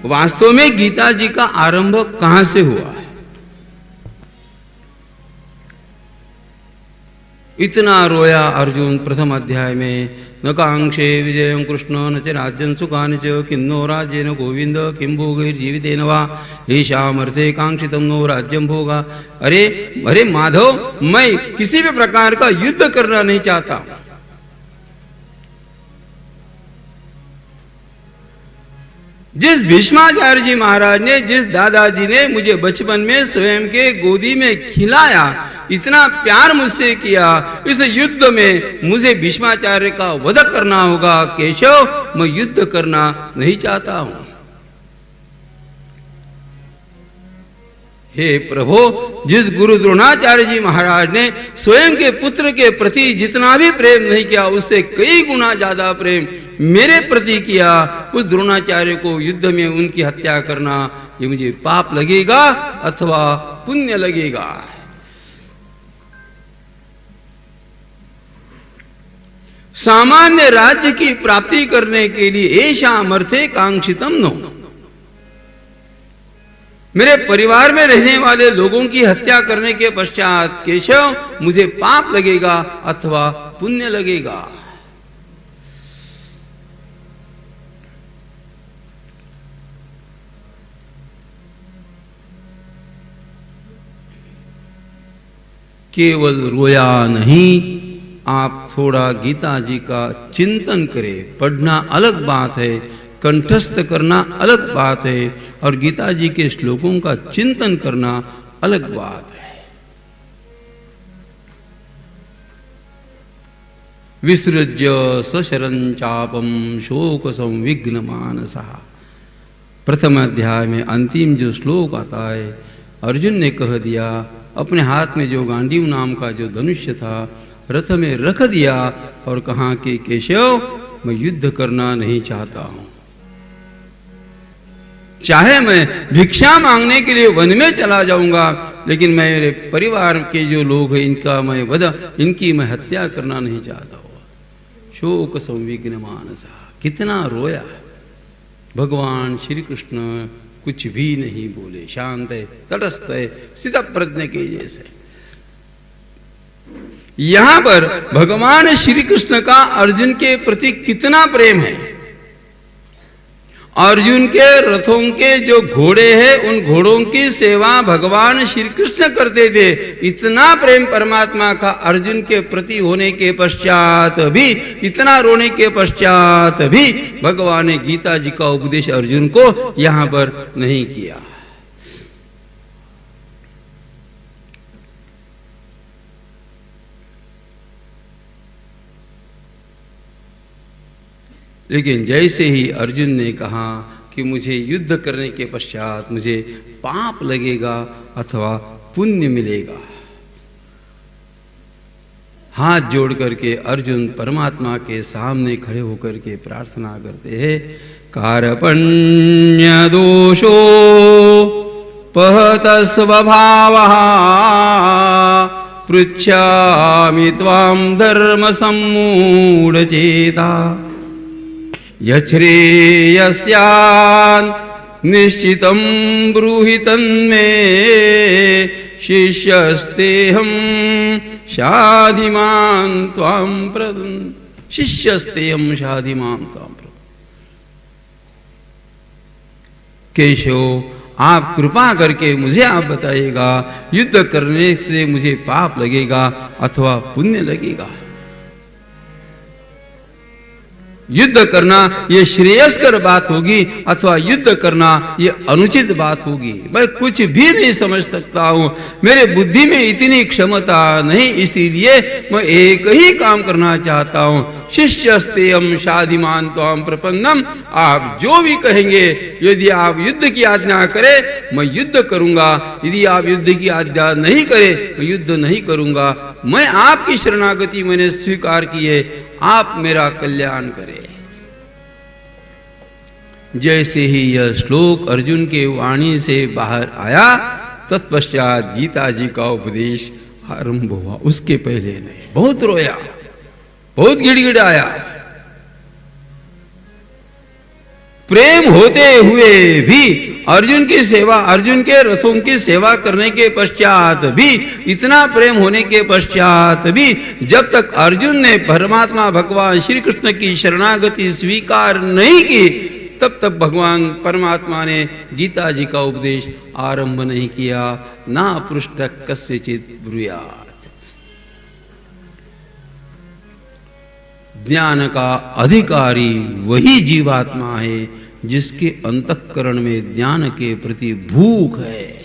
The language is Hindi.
वास्तव में गीता जी का आरंभ कहां से हुआ है? इतना रोया अर्जुन प्रथम अध्याय में, न कांक्षे विजयं कृष्ण न च राज्यं सुखानि च किन्नो राज्येन गोविंद किं भोगैर्जीवितेन वा येषामर्थे कांक्षितं नो राज्यं भोगा। अरे माधव, मैं किसी भी प्रकार का युद्ध करना नहीं चाहता। जिस भीष्माचार्य जी महाराज ने, जिस दादाजी ने मुझे बचपन में स्वयं के गोदी में खिलाया, इतना प्यार मुझसे किया, इस युद्ध में मुझे भीष्माचार्य का वध करना होगा। केशव, मैं युद्ध करना नहीं चाहता हूं। हे प्रभु, जिस गुरु द्रोणाचार्य जी महाराज ने स्वयं के पुत्र के प्रति जितना भी प्रेम नहीं किया, उससे कई गुना ज्यादा प्रेम मेरे प्रति किया, उस द्रोणाचार्य को युद्ध में उनकी हत्या करना, ये मुझे पाप लगेगा अथवा पुण्य लगेगा। सामान्य राज्य की प्राप्ति करने के लिए येषामर्थे कांक्षितम नो, मेरे परिवार में रहने वाले लोगों की हत्या करने के पश्चात केशव मुझे पाप लगेगा अथवा पुण्य लगेगा। केवल रोया नहीं, आप थोड़ा गीता जी का चिंतन करें। पढ़ना अलग बात है, कंठस्थ करना अलग बात है, और गीता जी के श्लोकों का चिंतन करना अलग बात है। विसृज्य सशरं चापम शोक संविघ्न मानसा, प्रथम अध्याय में अंतिम जो श्लोक आता है, अर्जुन ने कह दिया, अपने हाथ में जो गांडीव नाम का जो धनुष्य था रथ में रख दिया और कहा कि केशव, मैं युद्ध करना नहीं चाहता हूं। चाहे मैं भिक्षा मांगने के लिए वन में चला जाऊंगा, लेकिन मेरे परिवार के जो लोग हैं इनका मैं वध, इनकी मैं हत्या करना नहीं चाहता हूं। शोक संविघ्न मानसा, कितना रोया। भगवान श्री कृष्ण कुछ भी नहीं बोले, शांत है, तटस्थ है, स्थित प्रज्ञ के जैसे। यहां पर भगवान श्री कृष्ण का अर्जुन के प्रति कितना प्रेम है। अर्जुन के रथों के जो घोड़े हैं, उन घोड़ों की सेवा भगवान श्री कृष्ण करते थे। इतना प्रेम परमात्मा का अर्जुन के प्रति होने के पश्चात भी, इतना रोने के पश्चात भी भगवान ने गीता जी का उपदेश अर्जुन को यहां पर नहीं किया। लेकिन जैसे ही अर्जुन ने कहा कि मुझे युद्ध करने के पश्चात मुझे पाप लगेगा अथवा पुण्य मिलेगा, हाथ जोड़ करके अर्जुन परमात्मा के सामने खड़े होकर के प्रार्थना करते हैं, कारपण्य दोषो पहत स्वभावः पृच्छामि त्वां धर्म सम्मूढ़ चेता यच्छ्रेयस्यान् निश्चितं ब्रूहि तन्मे शिष्यस्तेऽहं शाधिमां त्वां प्रपन्नः। शिष्यस्तेऽहं शाधिमां त्वां प्रपन्नः। केशव, आप कृपा करके मुझे आप बताइएगा, युद्ध करने से मुझे पाप लगेगा अथवा पुण्य लगेगा। युद्ध करना ये श्रेयस्कर बात होगी अथवा युद्ध करना ये अनुचित बात होगी, मैं कुछ भी नहीं समझ सकता हूं। मेरे बुद्धि में इतनी क्षमता नहीं, इसीलिए मैं एक ही काम करना चाहता हूं। शिष्यस्तेयम शाधिमान त्वाम प्रपन्नम, आप जो भी कहेंगे, यदि आप युद्ध की आज्ञा करें मैं युद्ध करूंगा, यदि आप युद्ध की आज्ञा नहीं करें मैं युद्ध नहीं करूंगा। मैं आपकी शरणागति मैंने स्वीकार की है, आप मेरा कल्याण करें। जैसे ही यह श्लोक अर्जुन के वाणी से बाहर आया, तत्पश्चात गीता जी का उपदेश आरंभ हुआ। उसके पहले नहीं, बहुत रोया, बहुत गिड़गिड़ाया। प्रेम होते हुए भी अर्जुन की सेवा, अर्जुन के रथों की सेवा करने के पश्चात भी, इतना प्रेम होने के पश्चात भी जब तक अर्जुन ने परमात्मा भगवान श्री कृष्ण की शरणागति स्वीकार नहीं की, तब तक भगवान परमात्मा ने गीता जी का उपदेश आरंभ नहीं किया। ना पृष्ठ कस्यचित ब्रूयात्। ज्ञान का अधिकारी वही जीवात्मा है जिसके अंतःकरण में ज्ञान के प्रति भूख है।